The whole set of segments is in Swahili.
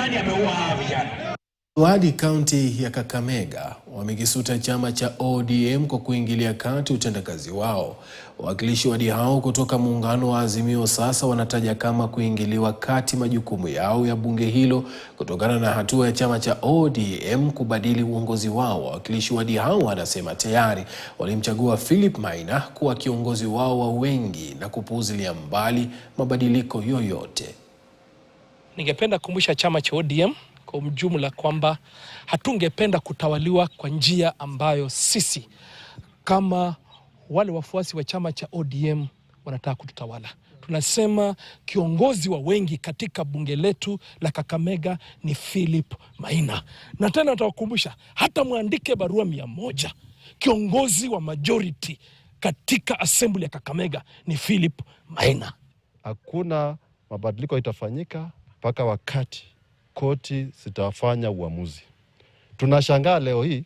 nani ameua hawa vijana? Wadi kaunti ya Kakamega wamekisuta chama cha ODM kwa kuingilia kati utendakazi wao. Wawakilishi wadi hao kutoka muungano wa Azimio sasa wanataja kama kuingiliwa kati majukumu yao ya bunge hilo kutokana na hatua ya chama cha ODM kubadili uongozi wao. Wawakilishi wadi hao wanasema tayari walimchagua Philip Maina kuwa kiongozi wao wa wengi na kupuuzilia mbali mabadiliko yoyote. Ningependa kukumbusha chama cha ODM kwa ujumla kwamba hatungependa kutawaliwa kwa njia ambayo sisi kama wale wafuasi wa chama cha ODM wanataka kututawala. Tunasema kiongozi wa wengi katika bunge letu la Kakamega ni Philip Maina. Na tena nitawakumbusha hata muandike barua 100, kiongozi wa majority katika assembly ya Kakamega ni Philip Maina. Hakuna mabadiliko itafanyika mpaka wakati koti zitafanya uamuzi. Tunashangaa leo hii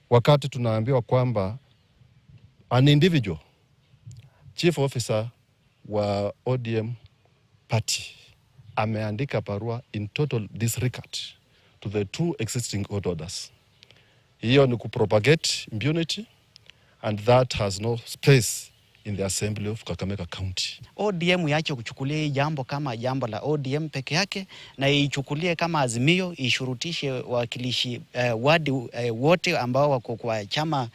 wakati tunaambiwa kwamba an individual chief officer wa ODM party ameandika barua in total disregard to the 2 existing court orders. Hiyo ni kupropagate impunity, and that has no space in the assembly of Kakamega County. ODM iache kuchukulia hii jambo kama jambo la ODM peke yake na ichukulie kama Azimio, ishurutishe wakilishi wadi wote ambao wako kwa chama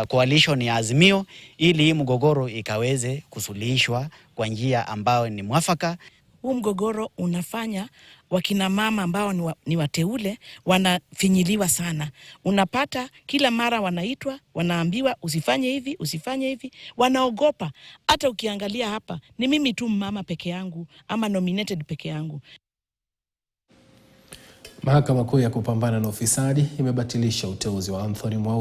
coalition ya Azimio ili hii mgogoro ikaweze kusuluhishwa kwa njia ambayo ni mwafaka. Huu mgogoro unafanya wakina mama ambao ni wateule wanafinyiliwa sana. Unapata kila mara wanaitwa, wanaambiwa usifanye hivi, usifanye hivi. Wanaogopa. Hata ukiangalia hapa ni mimi tu mama peke yangu ama nominated peke yangu. Mahakama Kuu ya kupambana na ufisadi imebatilisha uteuzi wa Anthony Mwaura